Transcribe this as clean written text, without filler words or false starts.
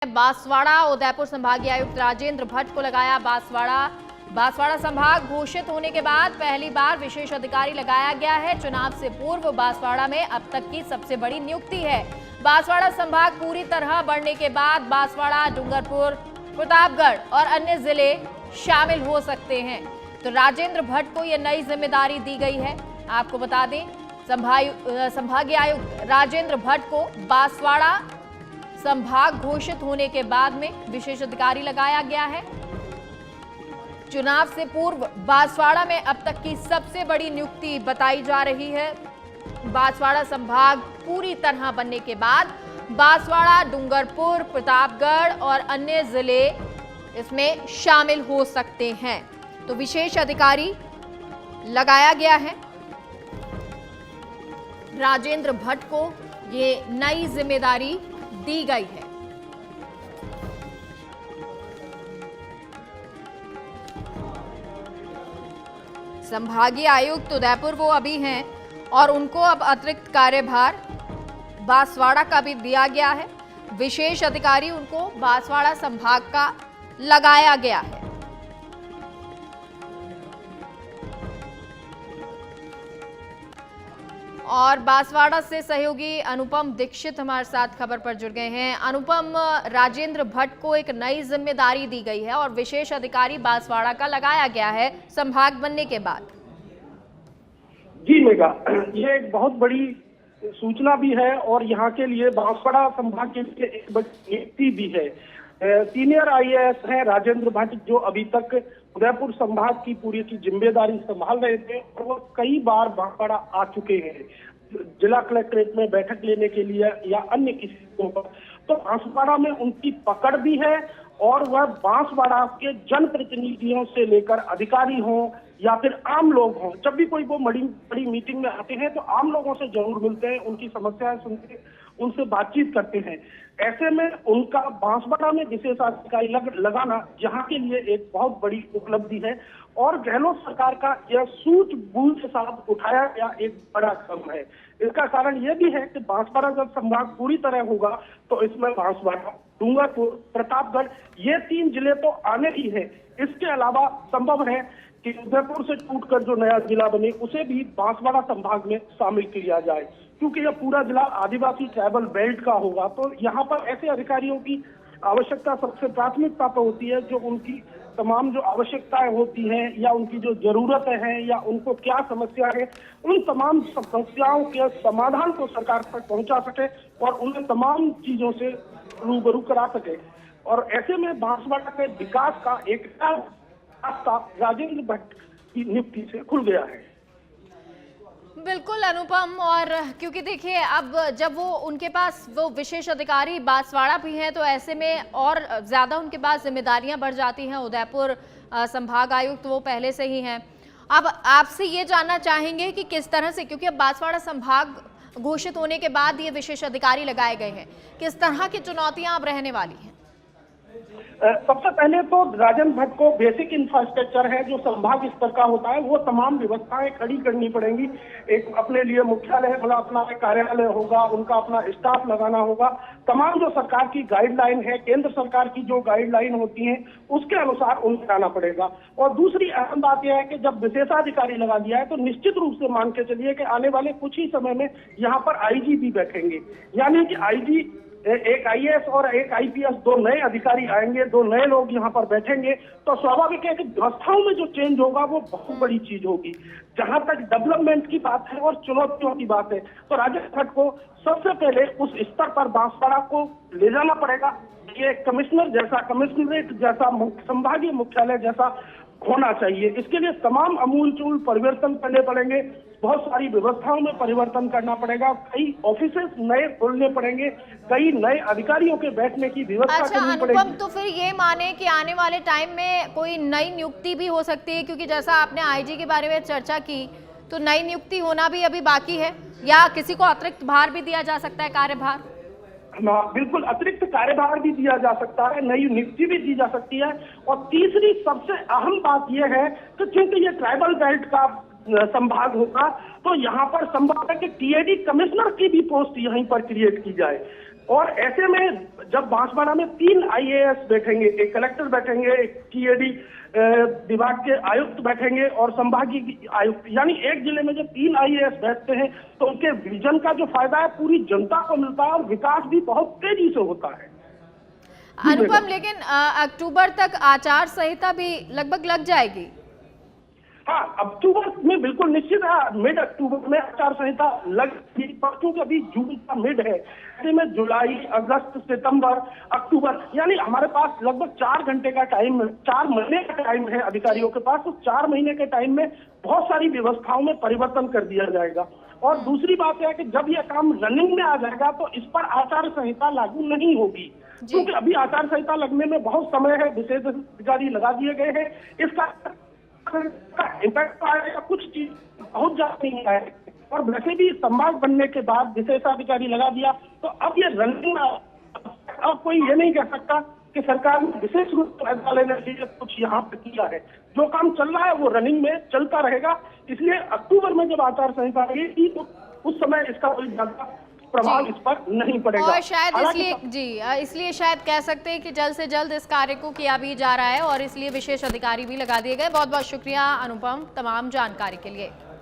बांसवाड़ा उदयपुर संभागीय आयुक्त राजेंद्र भट्ट को लगाया बांसवाड़ा संभाग घोषित होने के बाद पहली बार विशेष अधिकारी लगाया गया है। चुनाव से पूर्व बांसवाड़ा में अब तक की सबसे बड़ी नियुक्ति है। बांसवाड़ा संभाग पूरी तरह बढ़ने के बाद बांसवाड़ा, डूंगरपुर, प्रतापगढ़ और अन्य जिले शामिल हो सकते हैं। तो राजेंद्र भट्ट को यह नई जिम्मेदारी दी गई है। आपको बता दें, संभागीय आयुक्त राजेंद्र भट्ट को बांसवाड़ा संभाग घोषित होने के बाद में विशेष अधिकारी लगाया गया है। चुनाव से पूर्व बांसवाड़ा में अब तक की सबसे बड़ी नियुक्ति बताई जा रही है। बांसवाड़ा संभाग पूरी तरह बनने के बाद बांसवाड़ा, डूंगरपुर, प्रतापगढ़ और अन्य जिले इसमें शामिल हो सकते हैं। तो विशेष अधिकारी लगाया गया है। राजेंद्र भट्ट को ये नई जिम्मेदारी दी गई है। संभागीय आयुक्त उदयपुर वो अभी हैं और उनको अब अतिरिक्त कार्यभार बांसवाड़ा का भी दिया गया है। विशेष अधिकारी उनको बांसवाड़ा संभाग का लगाया गया है। और बांसवाड़ा से सहयोगी अनुपम दीक्षित हमारे साथ खबर पर जुड़ गए हैं। अनुपम, राजेंद्र भट्ट को एक नई जिम्मेदारी दी गई है और विशेष अधिकारी बांसवाड़ा का लगाया गया है संभाग बनने के बाद। जी मेघा, ये एक बहुत बड़ी सूचना भी है और यहाँ के लिए बांसवाड़ा संभाग के लिए एक बड़ी नियुक्ति भी है। सीनियर आईएएस हैं राजेंद्र भट्ट, जो अभी तक उदयपुर संभाग की पूरी की जिम्मेदारी संभाल रहे थे और वो कई बार बांसवाड़ा आ चुके हैं जिला कलेक्ट्रेट में बैठक लेने के लिए या अन्य किसी पर। तो बांसवाड़ा में उनकी पकड़ भी है और वह बांसवाड़ा के जनप्रतिनिधियों से लेकर अधिकारी हों या फिर आम लोग हों, जब भी कोई वो बड़ी मीटिंग में आते हैं तो आम लोगों से जरूर मिलते हैं, उनकी समस्याएं सुनते हैं, उनसे बातचीत करते हैं। ऐसे में उनका बांसवाड़ा में विशेष अधिकारी लगाना यहाँ के लिए एक बहुत बड़ी उपलब्धि है और गहलोत सरकार का यह सूझबूझ के साथ उठाया गया एक बड़ा कदम है। इसका कारण यह भी है कि बांसवाड़ा जब संभाग पूरी तरह होगा तो इसमें बांसवाड़ा, डूंगरपुर, प्रतापगढ़ ये 3 जिले तो आने ही है। इसके अलावा संभव है कि उदयपुर से टूटकर जो नया जिला बने उसे भी बांसवाड़ा संभाग में शामिल किया जाए, क्योंकि यह पूरा जिला आदिवासी ट्राइबल बेल्ट का होगा। तो यहाँ पर ऐसे अधिकारियों की आवश्यकता सबसे प्राथमिकता पर होती है, जो उनकी तमाम जो आवश्यकताएं होती हैं या उनकी जो जरूरतें हैं या उनको क्या समस्या है, उन तमाम समस्याओं के समाधान को सरकार तक पहुंचा सके और उन्हें तमाम चीजों से रूबरू करा सके। और ऐसे में बांसवाड़ा के विकास का एक रास्ता राजेंद्र भट्ट की नियुक्ति से खुल गया है। बिल्कुल अनुपम, और क्योंकि देखिए अब जब वो उनके पास वो विशेष अधिकारी बांसवाड़ा भी हैं तो ऐसे में और ज्यादा उनके पास जिम्मेदारियां बढ़ जाती हैं। उदयपुर संभाग आयुक्त वो पहले से ही हैं। अब आपसे ये जानना चाहेंगे कि किस तरह से, क्योंकि अब बांसवाड़ा संभाग घोषित होने के बाद ये विशेष अधिकारी लगाए गए हैं, किस तरह की चुनौतियां अब रहने वाली हैं? सबसे पहले तो राजेंद्र भट्ट को बेसिक इंफ्रास्ट्रक्चर है जो संभाग स्तर का होता है, वो तमाम व्यवस्थाएं खड़ी करनी पड़ेंगी। एक अपने लिए मुख्यालय वाला अपना कार्यालय होगा, उनका अपना स्टाफ लगाना होगा। तमाम जो सरकार की गाइडलाइन है, केंद्र सरकार की जो गाइडलाइन होती है उसके अनुसार उन्हें जाना पड़ेगा। और दूसरी अहम बात यह है कि जब विशेषाधिकारी लगा दिया है तो निश्चित रूप से मान के चलिए कि आने वाले कुछ ही समय में यहाँ पर आईजी भी बैठेंगे, यानी कि आईजी, एक आईएएस और एक आईपीएस, 2 नए अधिकारी आएंगे, 2 नए लोग यहाँ पर बैठेंगे। तो स्वाभाविक है कि व्यवस्थाओं में जो चेंज होगा वो बहुत बड़ी चीज होगी। जहां तक डेवलपमेंट की बात है और चुनौतियों की बात है तो राजेंद्र भट्ट को सबसे पहले उस स्तर पर बांसवाड़ा को ले जाना पड़ेगा। ये कमिश्नर जैसा, कमिश्नरेट जैसा, संभागीय मुख्यालय जैसा होना चाहिए। इसके लिए तमाम अमूलचूल परिवर्तन करने पड़ेंगे, बहुत सारी व्यवस्थाओं में परिवर्तन करना पड़ेगा, कई ऑफिसेस नए खोलने पड़ेंगे, कई नए अधिकारियों के बैठने की व्यवस्था करनी पड़ेगी। अनुपम, तो फिर ये माने कि आने वाले टाइम में कोई नई नियुक्ति भी हो सकती है, क्योंकि जैसा आपने आईजी के बारे में चर्चा की तो नई नियुक्ति होना भी अभी बाकी है, या किसी को अतिरिक्त भार भी दिया जा सकता है, कार्यभार? बिल्कुल, अतिरिक्त कार्यभार भी दिया जा सकता है, नई नियुक्ति भी दी जा सकती है। और तीसरी सबसे अहम बात यह है कि क्योंकि ये ट्राइबल बेल्ट का संभाग होगा तो यहाँ पर संभव है कि टीएडी कमिश्नर की भी पोस्ट यहीं पर क्रिएट की जाए। और ऐसे में जब बांसवाड़ा में 3 IAS बैठेंगे, एक कलेक्टर बैठेंगे, एक TAD विभाग के आयुक्त बैठेंगे और संभागीय आयुक्त, यानी एक जिले में जब 3 IAS बैठते हैं तो उनके विजन का जो फायदा है पूरी जनता को मिलता है और विकास भी बहुत तेजी से होता है। अनुपम, लेकिन अक्टूबर तक आचार संहिता भी लगभग लग जाएगी। हाँ, अक्टूबर में बिल्कुल निश्चित है, मिड अक्टूबर में आचार संहिता लगेगी, क्योंकि अभी जून का मिड है। ऐसे में जुलाई, अगस्त, सितंबर, अक्टूबर, यानी हमारे पास लगभग 4 घंटे का टाइम, 4 महीने का टाइम है अधिकारियों के पास। तो 4 महीने के टाइम में बहुत सारी व्यवस्थाओं में परिवर्तन कर दिया जाएगा। और दूसरी बात है कि जब यह काम रनिंग में आ जाएगा तो इस पर आचार संहिता लागू नहीं होगी, क्योंकि अभी आचार संहिता लगने में बहुत समय है, विशेष अधिकारी लगा दिए गए हैं। इसका इम्पैक्ट आएगा, कुछ चीज बहुत ज्यादा नहीं आए। और वैसे भी संभाग बनने के बाद विशेषाधिकारी लगा दिया तो अब ये रनिंग में, अब कोई ये नहीं कह सकता कि सरकार ने विशेष रूप से फैसला लेने के लिए कुछ यहाँ पे किया है। जो काम चल रहा है वो रनिंग में चलता रहेगा। इसलिए अक्टूबर में जब आचार संहिता आएगी तो उस समय इसका कोई ज्यादा प्रभाव इस पर नहीं पड़ेगा। और शायद इसलिए शायद कह सकते हैं कि जल्द से जल्द इस कार्य को किया भी जा रहा है और इसलिए विशेष अधिकारी भी लगा दिए गए। बहुत बहुत शुक्रिया अनुपम तमाम जानकारी के लिए।